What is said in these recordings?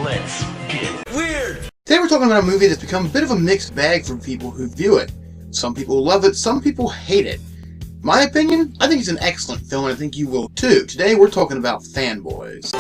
Let's get weird! Today we're talking about a movie that's become a bit of a mixed bag for people who view it. Some people love it, some people hate it. My opinion, I think it's an excellent film and I think you will too. Today we're talking about Fanboys.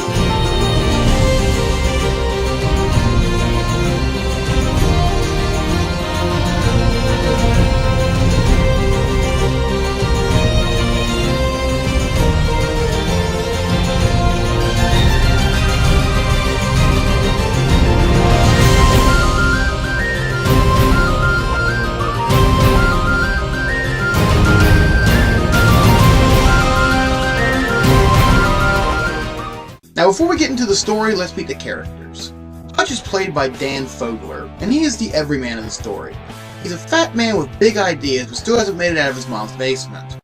Now before we get into the story, let's meet the characters. Hutch is played by Dan Fogler, and he is the everyman of the story. He's a fat man with big ideas, but still hasn't made it out of his mom's basement.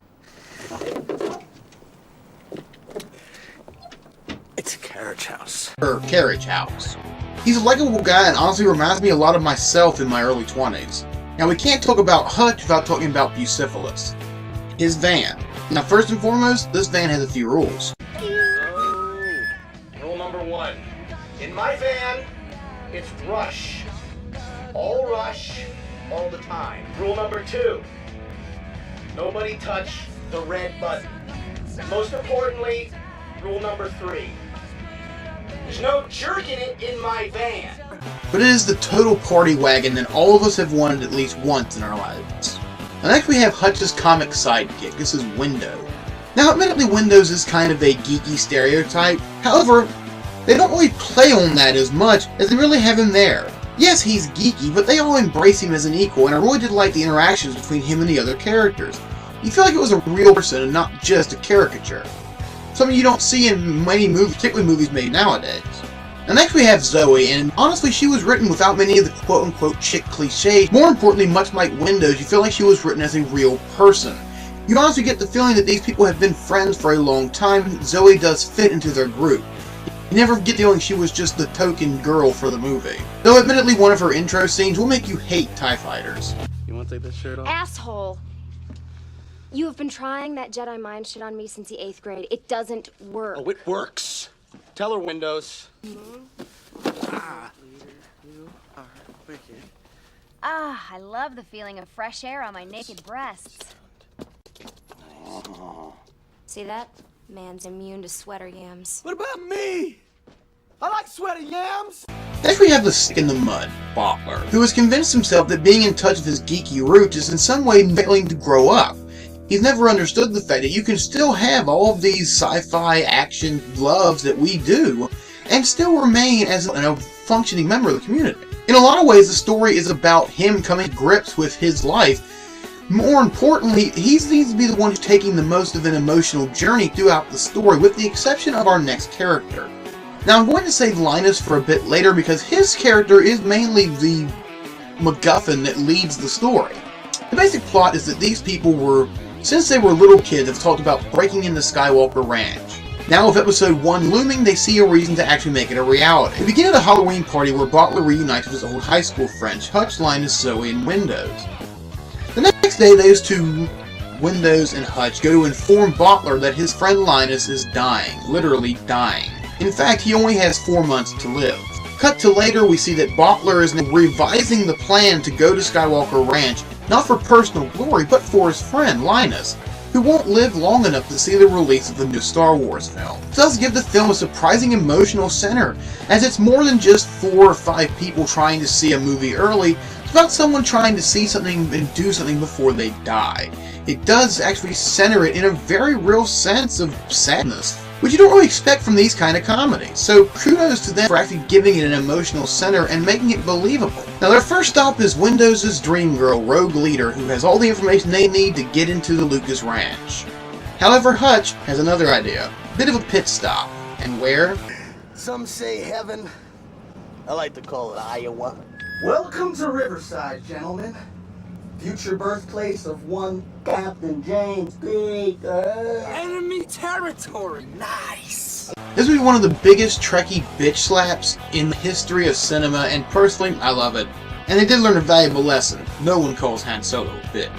It's a carriage house. Her carriage house. He's a likable guy and honestly reminds me a lot of myself in my early 20s. Now we can't talk about Hutch without talking about Bucephalus. His van. Now first and foremost, this van has a few rules. Rule number 1. In my van, it's rush. All the time. Rule number 2. Nobody touch the red button. And most importantly, rule number 3. There's no jerking it in my van. But it is the total party wagon that all of us have wanted at least once in our lives. And next we have Hutch's comic sidekick. This is Window. Now admittedly Windows is kind of a geeky stereotype. However, they don't really play on that as much as they really have him there. Yes, he's geeky, but they all embrace him as an equal, and I really did like the interactions between him and the other characters. You feel like it was a real person and not just a caricature. Something you don't see in many movies, particularly movies made nowadays. Now next we have Zoe, and honestly she was written without many of the quote-unquote chick cliches. More importantly, much like Windows, you feel like she was written as a real person. You honestly get the feeling that these people have been friends for a long time. Zoe does fit into their group. You never get the feeling she was just the token girl for the movie. Though admittedly one of her intro scenes will make you hate TIE fighters. You want to take this shirt off? Asshole! You have been trying that Jedi mind shit on me since the 8th grade. It doesn't work. Oh, it works. Tell her, Windows. I love the feeling of fresh air on my naked breasts. See that? Man's immune to sweater yams. What about me? I like sweaty yams! Next we have the stick in the mud, Bottler, who has convinced himself that being in touch with his geeky roots is in some way failing to grow up. He's never understood the fact that you can still have all of these sci-fi action loves that we do, and still remain as a functioning member of the community. In a lot of ways, the story is about him coming to grips with his life. More importantly, he needs to be the one who's taking the most of an emotional journey throughout the story, with the exception of our next character. Now I'm going to save Linus for a bit later because his character is mainly the MacGuffin that leads the story. The basic plot is that these people were, since they were little kids, have talked about breaking into Skywalker Ranch. Now with episode 1 looming, they see a reason to actually make it a reality. We begin at a Halloween party where Bottler reunites with his old high school friends, Hutch, Linus, Zoe, and Windows. The next day, those two, Windows and Hutch, go to inform Bottler that his friend Linus is dying. Literally dying. In fact, he only has 4 months to live. Cut to later, we see that Bottler is now revising the plan to go to Skywalker Ranch, not for personal glory, but for his friend, Linus, who won't live long enough to see the release of the new Star Wars film. It does give the film a surprising emotional center, as it's more than just 4 or 5 people trying to see a movie early. It's about someone trying to see something and do something before they die. It does actually center it in a very real sense of sadness, which you don't really expect from these kind of comedies. So kudos to them for actually giving it an emotional center and making it believable. Now their first stop is Windows' dream girl, Rogue Leader, who has all the information they need to get into the Lucas Ranch. However, Hutch has another idea. A bit of a pit stop. And where? Some say heaven. I like to call it Iowa. Welcome to Riverside, gentlemen. Future birthplace of one Captain James Baker. Enemy territory. Nice. This would be one of the biggest Trekkie bitch slaps in the history of cinema, and personally, I love it. And they did learn a valuable lesson. No one calls Han Solo a bitch.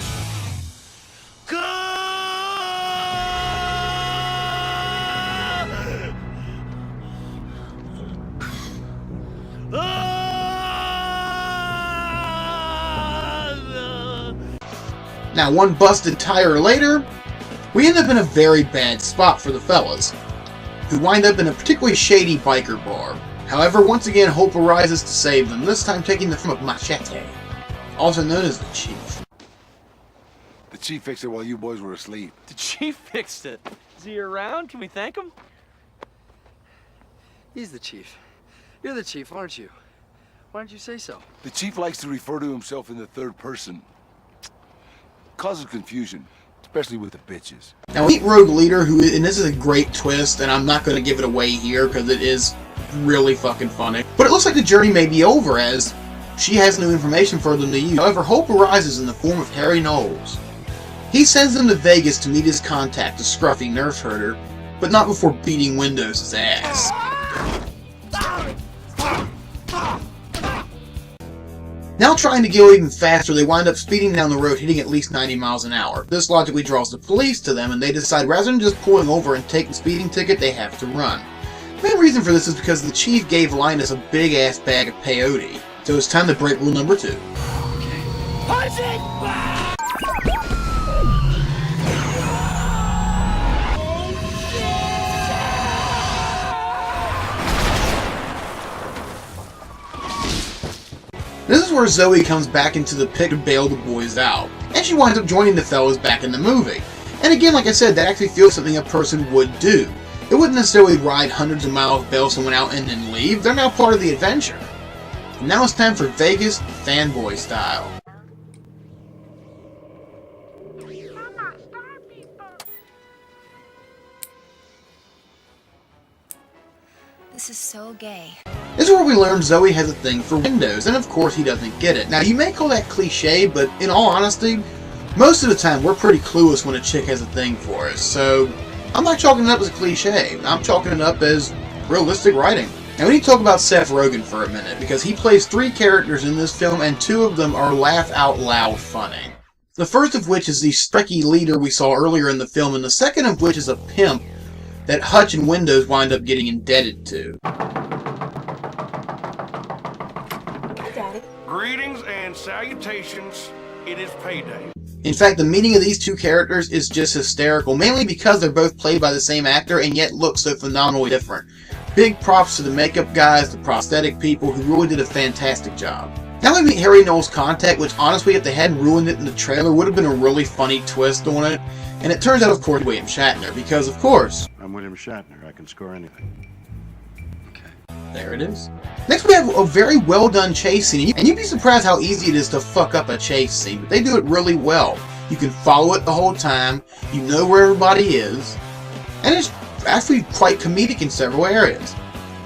Now, one busted tire later, we end up in a very bad spot for the fellas, who wind up in a particularly shady biker bar. However, once again, hope arises to save them, this time taking the form of Machete, also known as the Chief. The Chief fixed it while you boys were asleep. The Chief fixed it. Is he around? Can we thank him? He's the Chief. You're the Chief, aren't you? Why don't you say so? The Chief likes to refer to himself in the third person. Causes confusion, especially with the bitches. Now, we meet Rogue Leader, who, and this is a great twist, and I'm not going to give it away here because it is really fucking funny. But it looks like the journey may be over, as she has new information for them to use. However, hope arises in the form of Harry Knowles. He sends them to Vegas to meet his contact, the scruffy nurse herder, but not before beating Windows' ass. Now trying to go even faster, they wind up speeding down the road, hitting at least 90 miles an hour. This logically draws the police to them, and they decide rather than just pulling over and taking the speeding ticket, they have to run. The main reason for this is because the Chief gave Linus a big-ass bag of peyote, so it's time to break rule number 2. Punch it back! This is where Zoe comes back into the pit to bail the boys out, and she winds up joining the fellas back in the movie. And again, like I said, that actually feels something a person would do. They wouldn't necessarily ride hundreds of miles, bail someone out, and then leave. They're now part of the adventure. And now it's time for Vegas Fanboy style. This is so gay. This is where we learn Zoe has a thing for Windows, and of course he doesn't get it. Now, you may call that cliche, but in all honesty, most of the time we're pretty clueless when a chick has a thing for us, so I'm not chalking it up as a cliche. I'm chalking it up as realistic writing. Now, we need to talk about Seth Rogen for a minute, because he plays 3 characters in this film, and 2 of them are laugh-out-loud funny. The first of which is the streaky leader we saw earlier in the film, and the second of which is a pimp that Hutch and Windows wind up getting indebted to. Daddy. Greetings and salutations. It is payday. In fact, the meaning of these 2 characters is just hysterical, mainly because they're both played by the same actor and yet look so phenomenally different. Big props to the makeup guys, the prosthetic people, who really did a fantastic job. Now we meet Harry Knowles' contact, which honestly, if they hadn't ruined it in the trailer, would have been a really funny twist on it. And it turns out, of course, William Shatner, because, of course... I'm William Shatner. I can score anything. There it is. Next we have a very well done chase scene, and you'd be surprised how easy it is to fuck up a chase scene, but they do it really well. You can follow it the whole time, you know where everybody is, and it's actually quite comedic in several areas.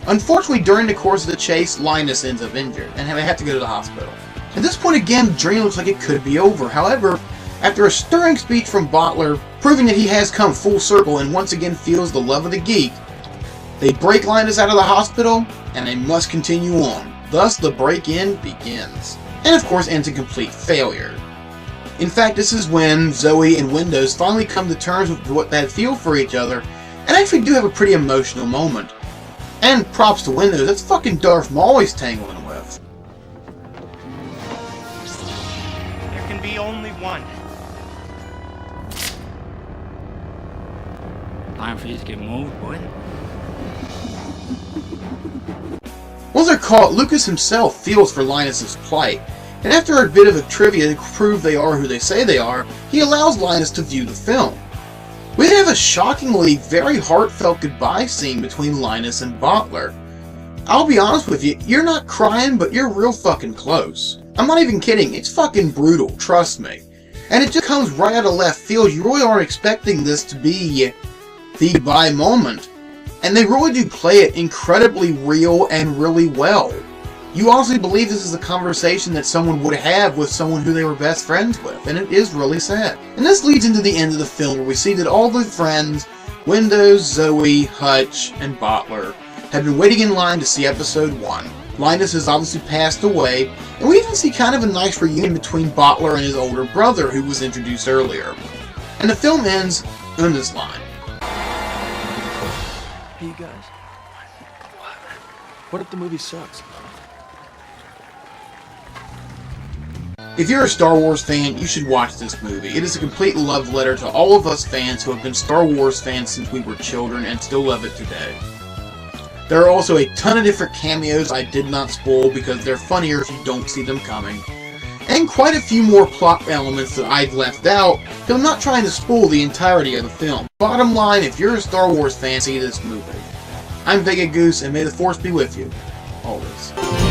Unfortunately, during the course of the chase, Linus ends up injured, and they have to go to the hospital. At this point again, the journey looks like it could be over. However, after a stirring speech from Bottler, proving that he has come full circle and once again feels the love of the geek, they break Linus out of the hospital, and they must continue on. Thus, the break-in begins. And of course, ends in complete failure. In fact, this is when Zoe and Windows finally come to terms with what they feel for each other, and actually do have a pretty emotional moment. And props to Windows, that's fucking Darth Maul he's tangling with. There can be only one. Time for you to get moved, boy. Once they're caught, Lucas himself feels for Linus' plight, and after a bit of a trivia to prove they are who they say they are, he allows Linus to view the film. We then have a shockingly very heartfelt goodbye scene between Linus and Bottler. I'll be honest with you, you're not crying, but you're real fucking close. I'm not even kidding, it's fucking brutal, trust me. And it just comes right out of left field. You really aren't expecting this to be the goodbye moment. And they really do play it incredibly real and really well. You honestly believe this is a conversation that someone would have with someone who they were best friends with, and it is really sad. And this leads into the end of the film, where we see that all the friends, Windows, Zoe, Hutch, and Bottler, have been waiting in line to see episode 1. Linus has obviously passed away, and we even see kind of a nice reunion between Bottler and his older brother, who was introduced earlier. And the film ends on this line. Hey, you guys. What if the movie sucks? If you're a Star Wars fan, you should watch this movie. It is a complete love letter to all of us fans who have been Star Wars fans since we were children and still love it today. There are also a ton of different cameos I did not spoil because they're funnier if you don't see them coming. And quite a few more plot elements that I've left out, but I'm not trying to spoil the entirety of the film. Bottom line, if you're a Star Wars fan, see this movie. I'm Vega Goose, and may the Force be with you. Always.